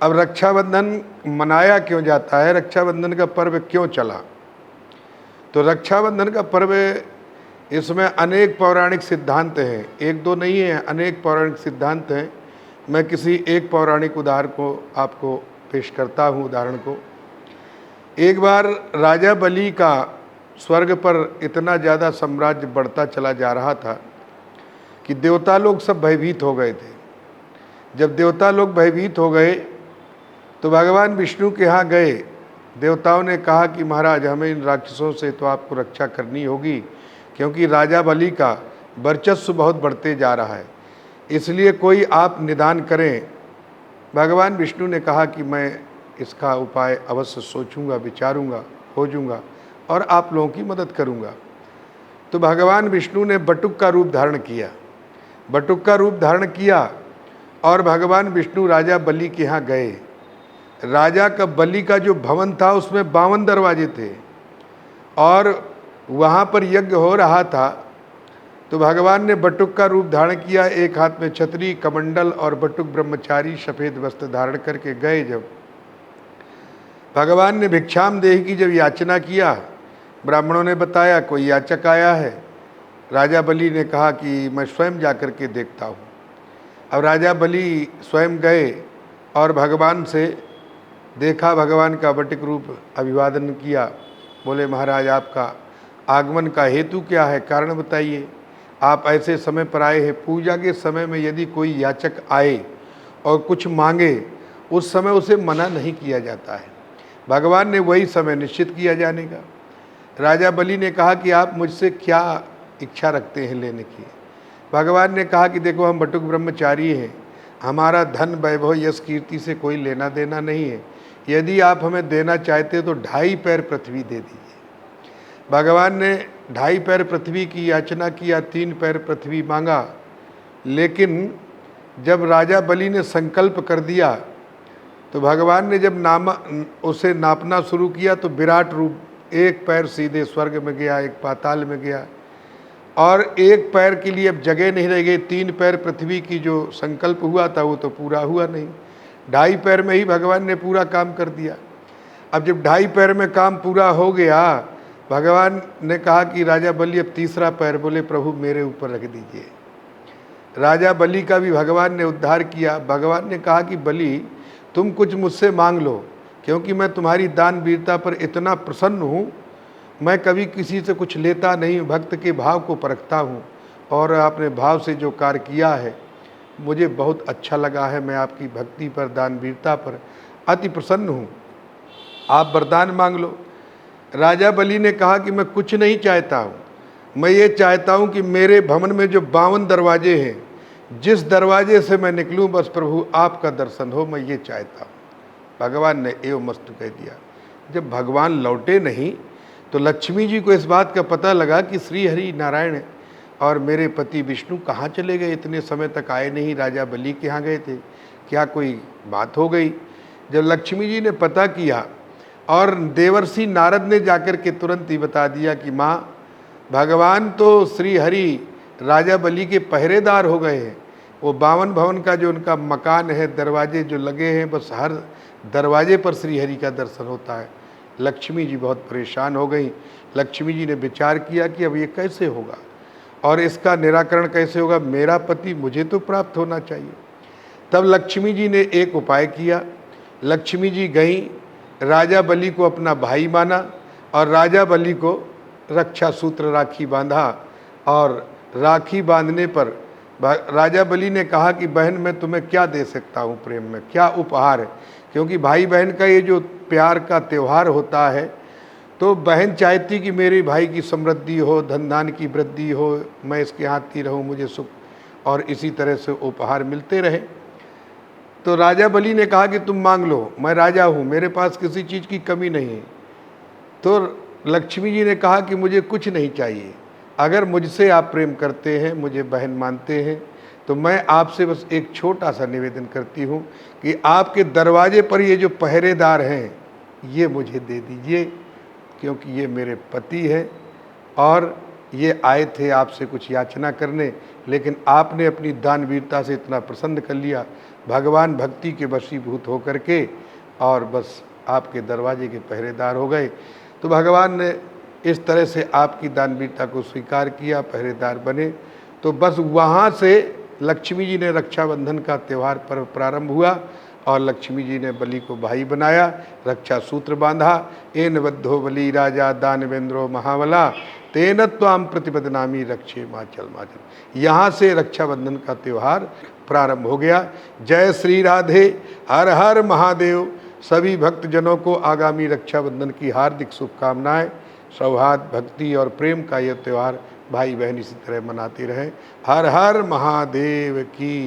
अब रक्षाबंधन मनाया क्यों जाता है, रक्षाबंधन का पर्व क्यों चला? तो रक्षाबंधन का पर्व, इसमें अनेक पौराणिक सिद्धांत हैं, एक दो नहीं है, अनेक पौराणिक सिद्धांत हैं। मैं किसी एक पौराणिक उदाहरण को आपको पेश करता हूँ। उदाहरण को, एक बार राजा बलि का स्वर्ग पर इतना ज़्यादा साम्राज्य बढ़ता चला जा रहा था कि देवता लोग सब भयभीत हो गए थे। जब देवता लोग भयभीत हो गए तो भगवान विष्णु के यहाँ गए। देवताओं ने कहा कि महाराज, हमें इन राक्षसों से तो आपको रक्षा करनी होगी, क्योंकि राजा बलि का वर्चस्व बहुत बढ़ते जा रहा है, इसलिए कोई आप निदान करें। भगवान विष्णु ने कहा कि मैं इसका उपाय अवश्य सोचूंगा, विचारूंगा, खोजूंगा और आप लोगों की मदद करूंगा। तो भगवान विष्णु ने बटुक का रूप धारण किया। बटुक का रूप धारण किया और भगवान विष्णु राजा बलि के यहाँ गए। राजा का बलि का जो भवन था उसमें 52 दरवाजे थे और वहाँ पर यज्ञ हो रहा था। तो भगवान ने बटुक का रूप धारण किया, एक हाथ में छतरी, कमंडल और बटुक ब्रह्मचारी सफ़ेद वस्त्र धारण करके गए। जब भगवान ने भिक्षाम देहि की जब याचना किया, ब्राह्मणों ने बताया कोई याचक आया है। राजा बलि ने कहा कि मैं स्वयं जाकर के देखता हूँ। अब राजा बलि स्वयं गए और भगवान से देखा, भगवान का बटुक रूप, अभिवादन किया। बोले महाराज, आपका आगमन का हेतु क्या है, कारण बताइए। आप ऐसे समय पर आए हैं, पूजा के समय में यदि कोई याचक आए और कुछ मांगे, उस समय उसे मना नहीं किया जाता है। भगवान ने वही समय निश्चित किया जाने का। राजा बलि ने कहा कि आप मुझसे क्या इच्छा रखते हैं लेने की। भगवान ने कहा कि देखो, हम बटुक ब्रह्मचारी हैं, हमारा धन वैभव यश कीर्ति से कोई लेना देना नहीं है। यदि आप हमें देना चाहते तो 2.5 पैर पृथ्वी दे दीजिए। भगवान ने 2.5 पैर पृथ्वी की याचना किया, 3 पैर पृथ्वी मांगा। लेकिन जब राजा बलि ने संकल्प कर दिया तो भगवान ने जब उसे नापना शुरू किया तो विराट रूप, 1 पैर सीधे स्वर्ग में गया, 1 पाताल में गया और 1 पैर के लिए अब जगह नहीं रह गई। 3 पैर पृथ्वी की जो संकल्प हुआ था वो तो पूरा हुआ नहीं। 2.5 पैर में ही भगवान ने पूरा काम कर दिया। अब जब 2.5 पैर में काम पूरा हो गया, भगवान ने कहा कि राजा बलि अब 3रा पैर, बोले प्रभु मेरे ऊपर रख दीजिए। राजा बलि का भी भगवान ने उद्धार किया। भगवान ने कहा कि बलि, तुम कुछ मुझसे मांग लो, क्योंकि मैं तुम्हारी दान वीरता पर इतना प्रसन्न हूँ। मैं कभी किसी से कुछ लेता नहीं, भक्त के भाव को परखता हूँ और आपने भाव से जो कार्य किया है मुझे बहुत अच्छा लगा है। मैं आपकी भक्ति पर, दान वीरता पर अति प्रसन्न हूँ, आप वरदान मांग लो। राजा बलि ने कहा कि मैं कुछ नहीं चाहता हूँ, मैं ये चाहता हूँ कि मेरे भवन में जो 52 दरवाजे हैं, जिस दरवाजे से मैं निकलूँ बस प्रभु आपका दर्शन हो, मैं ये चाहता हूँ। भगवान ने एवं मस्तु कह दिया। जब भगवान लौटे नहीं तो लक्ष्मी जी को इस बात का पता लगा कि श्री हरि नारायण और मेरे पति विष्णु कहाँ चले गए, इतने समय तक आए नहीं, राजा बलि के यहाँ गए थे, क्या कोई बात हो गई। जब लक्ष्मी जी ने पता किया और देवर्षि नारद ने जाकर के तुरंत ही बता दिया कि माँ, भगवान तो श्री हरि राजा बलि के पहरेदार हो गए हैं। वो 52 भवन का जो उनका मकान है, दरवाजे जो लगे हैं, बस हर दरवाजे पर श्री हरि का दर्शन होता है। लक्ष्मी जी बहुत परेशान हो गई। लक्ष्मी जी ने विचार किया कि अब ये कैसे होगा और इसका निराकरण कैसे होगा, मेरा पति मुझे तो प्राप्त होना चाहिए। तब लक्ष्मी जी ने एक उपाय किया। लक्ष्मी जी गई, राजा बलि को अपना भाई माना और राजा बलि को रक्षा सूत्र राखी बांधा और राखी बांधने पर राजा बलि ने कहा कि बहन, मैं तुम्हें क्या दे सकता हूँ प्रेम में, क्या उपहार है, क्योंकि भाई बहन का ये जो प्यार का त्यौहार होता है, तो बहन चाहती कि मेरे भाई की समृद्धि हो, धन धान की वृद्धि हो, मैं इसके हाथी रहूँ, मुझे सुख और इसी तरह से उपहार मिलते रहे। तो राजा बलि ने कहा कि तुम मांग लो, मैं राजा हूँ, मेरे पास किसी चीज़ की कमी नहीं है। तो लक्ष्मी जी ने कहा कि मुझे कुछ नहीं चाहिए, अगर मुझसे आप प्रेम करते हैं, मुझे बहन मानते हैं, तो मैं आपसे बस एक छोटा सा निवेदन करती हूँ कि आपके दरवाजे पर ये जो पहरेदार हैं ये मुझे दे दीजिए, क्योंकि ये मेरे पति हैं और ये आए थे आपसे कुछ याचना करने, लेकिन आपने अपनी दानवीरता से इतना प्रसन्न कर लिया, भगवान भक्ति के वशीभूत होकर के और बस आपके दरवाजे के पहरेदार हो गए। तो भगवान ने इस तरह से आपकी दानवीरता को स्वीकार किया, पहरेदार बने। तो बस वहाँ से लक्ष्मी जी ने रक्षाबंधन का त्यौहार पर्व प्रारंभ हुआ और लक्ष्मी जी ने बलि को भाई बनाया, रक्षा सूत्र बांधा। एन बद्धो बलि राजा दानवेंद्रो महाबला तेन त्वाम प्रतिपदनामी रक्षे माचल माचल। यहाँ से रक्षाबंधन का त्यौहार प्रारंभ हो गया। जय श्री राधे, हर हर महादेव। सभी भक्तजनों को आगामी रक्षाबंधन की हार्दिक शुभकामनाएं। सौहार्द, भक्ति और प्रेम का यह त्यौहार भाई बहन इसी तरह मनाते रहें। हर हर महादेव की